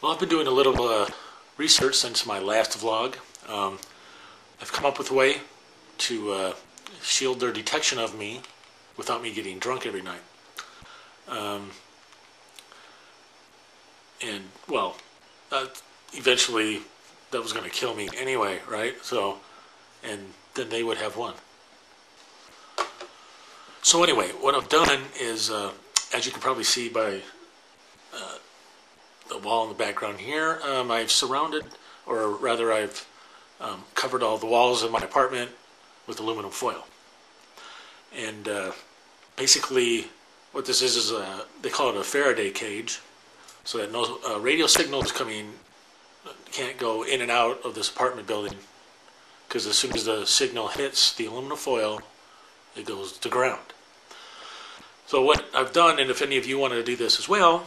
Well, I've been doing a little research since my last vlog. I've come up with a way to shield their detection of me without me getting drunk every night. And, well, eventually that was going to kill me anyway, right? So, and then they would have won. So anyway, what I've done is, as you can probably see by the wall in the background here, I've surrounded, or rather I've covered all the walls of my apartment with aluminum foil. And basically what this is they call it a Faraday cage, so that no radio signals can't go in and out of this apartment building, because as soon as the signal hits the aluminum foil, it goes to ground. So what I've done, and if any of you want to do this as well,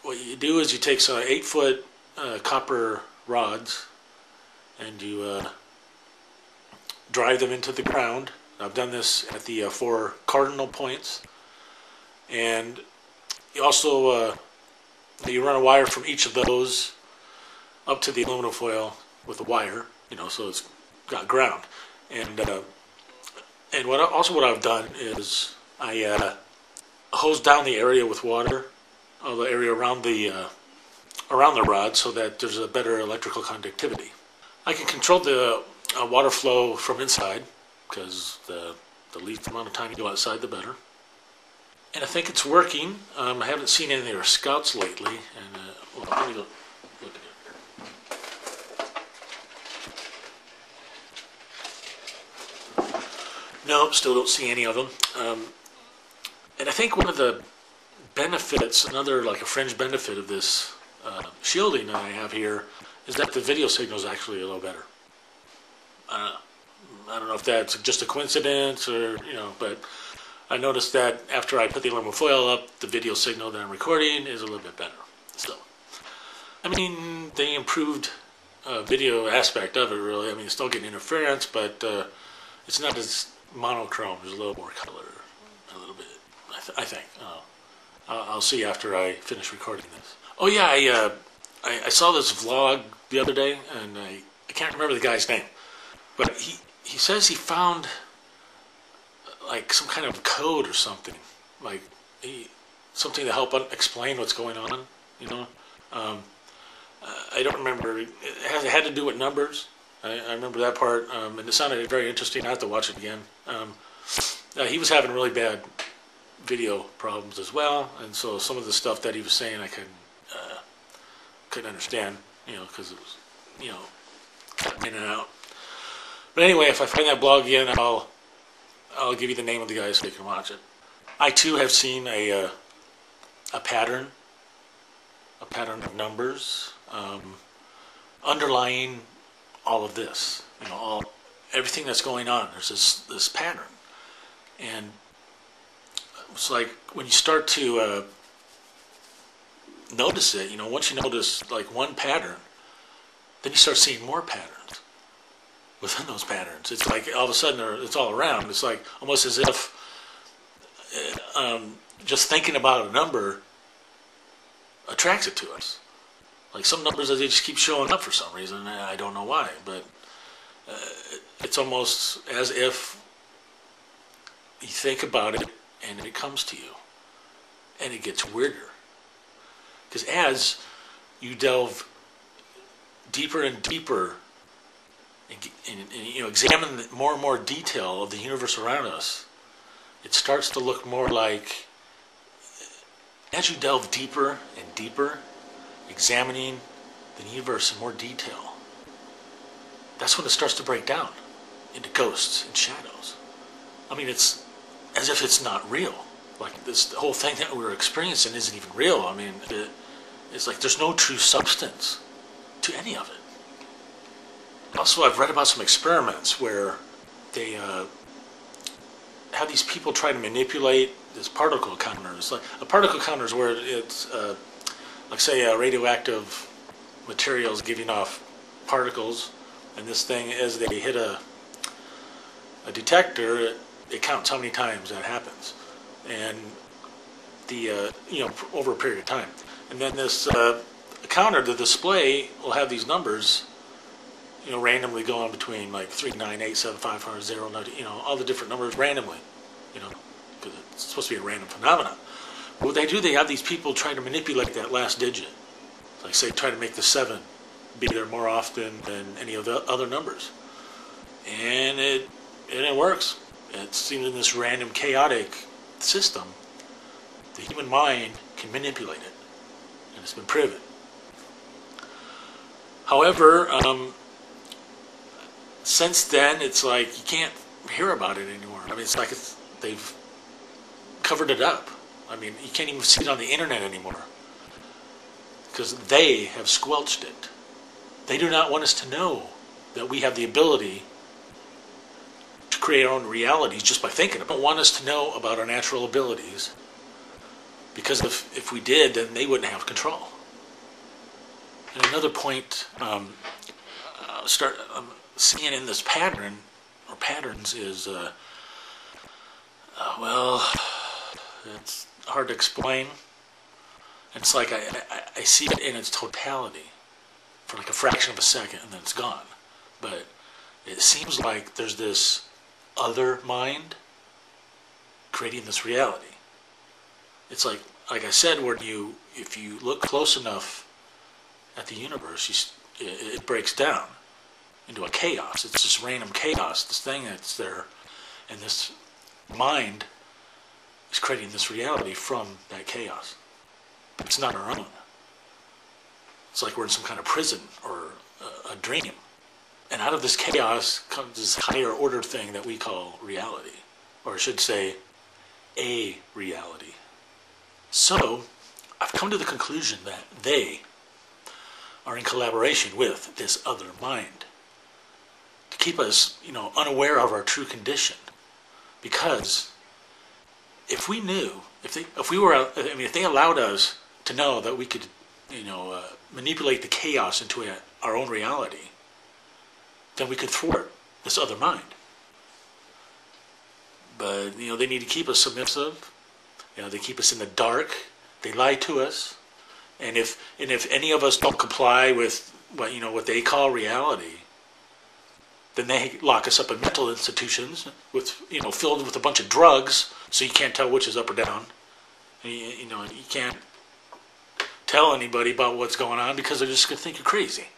what you do is you take some 8-foot copper rods and you drive them into the ground. I've done this at the 4 cardinal points, and you also you run a wire from each of those up to the aluminum foil with a wire, so it's got ground. And what I've done is I hose down the area with water, the area around the rod, so that there's a better electrical conductivity. I can control the water flow from inside, because the least amount of time you go outside, the better. And I think it's working. I haven't seen any of their scouts lately. And let me look at it. Nope, still don't see any of them. And I think one of the benefits, like a fringe benefit of this shielding that I have here, is that the video signal is actually a little better. I don't know if that's just a coincidence or, but I noticed that after I put the aluminum foil up, the video signal that I'm recording is a little bit better. So, I mean, they improved video aspect of it, really. I mean, it's still getting interference, but it's not as monochrome. There's a little more color, a little bit, I think. I'll see after I finish recording this. Oh yeah, I saw this vlog the other day, and I can't remember the guy's name, but he says he found like some kind of code or something, like something to help explain what's going on. I don't remember. It had to do with numbers. I remember that part, and it sounded very interesting. I have to watch it again. He was having really bad video problems as well, and so some of the stuff that he was saying I couldn't understand, because it was, in and out. But anyway, if I find that blog again, I'll give you the name of the guy so you can watch it. I too have seen a pattern of numbers underlying all of this. Everything that's going on. There's this pattern, and it's like when you start to notice it, once you notice like one pattern, then you start seeing more patterns within those patterns. It's like all of a sudden it's all around. It's like almost as if just thinking about a number attracts it to us. Like some numbers, they just keep showing up for some reason. I don't know why, but it's almost as if you think about it and it comes to you, and it gets weirder. Because as you delve deeper and deeper and examine more and more detail of the universe around us, it starts to look more like, as you delve deeper and deeper, examining the universe in more detail, that's when it starts to break down into ghosts and shadows. I mean, it's as if it's not real. Like this whole thing that we're experiencing isn't even real. I mean, it's like there's no true substance to any of it. Also, I've read about some experiments where they have these people try to manipulate this particle counter. It's like a particle counter is where it's like, say, radioactive materials giving off particles, and this thing, as they hit a detector, it counts how many times that happens, and the over a period of time. And then this counter, the display, will have these numbers, randomly going between like 3987540, all the different numbers randomly, because it's supposed to be a random phenomenon. But what they do, they have these people try to manipulate that last digit. Like say, try to make the 7 be there more often than any of the other numbers. And it works. It seems in this random, chaotic system, the human mind can manipulate it. And it's been proven. However, since then, it's like you can't hear about it anymore. I mean, it's like they've covered it up. I mean, you can't even see it on the internet anymore because they have squelched it. They do not want us to know that we have the ability to create our own realities just by thinking. They don't want us to know about our natural abilities because if we did, then they wouldn't have control. And another point, seeing in this pattern or patterns is, it's hard to explain. It's like I see it in its totality for like a fraction of a second and then it's gone. But it seems like there's this other mind creating this reality. It's like I said, if you look close enough at the universe, it breaks down into a chaos. It's this random chaos, this thing that's there, and this mind is creating this reality from that chaos. It's not our own. It's like we're in some kind of prison or a dream. And out of this chaos comes this higher order thing that we call reality. Or I should say, a reality. So, I've come to the conclusion that they are in collaboration with this other mind to keep us, unaware of our true condition. Because if we knew, if they allowed us to know that we could, manipulate the chaos into our own reality, then we could thwart this other mind. But, they need to keep us submissive. They keep us in the dark. They lie to us. And if any of us don't comply with what they call reality, then they lock us up in mental institutions with filled with a bunch of drugs, so you can't tell which is up or down. And, you can't tell anybody about what's going on because they're just going to think you're crazy.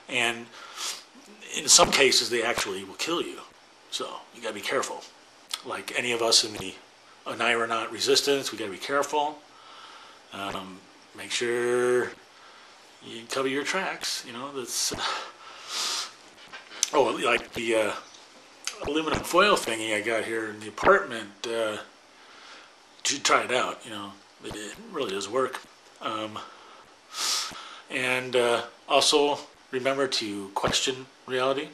And in some cases, they actually will kill you. So you got to be careful. Like any of us in the Oneironaut Resistance, we got to be careful. Make sure you cover your tracks. That's. Like the aluminum foil thingy I got here in the apartment. You should try it out. It really does work. And also remember to question reality.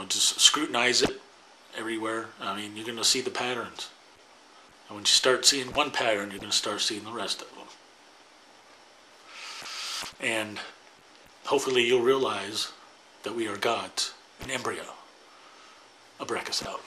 Just scrutinize it everywhere. I mean, you're going to see the patterns. And when you start seeing one pattern, you're going to start seeing the rest of them. And hopefully you'll realize that we are gods in embryo. Abracas out.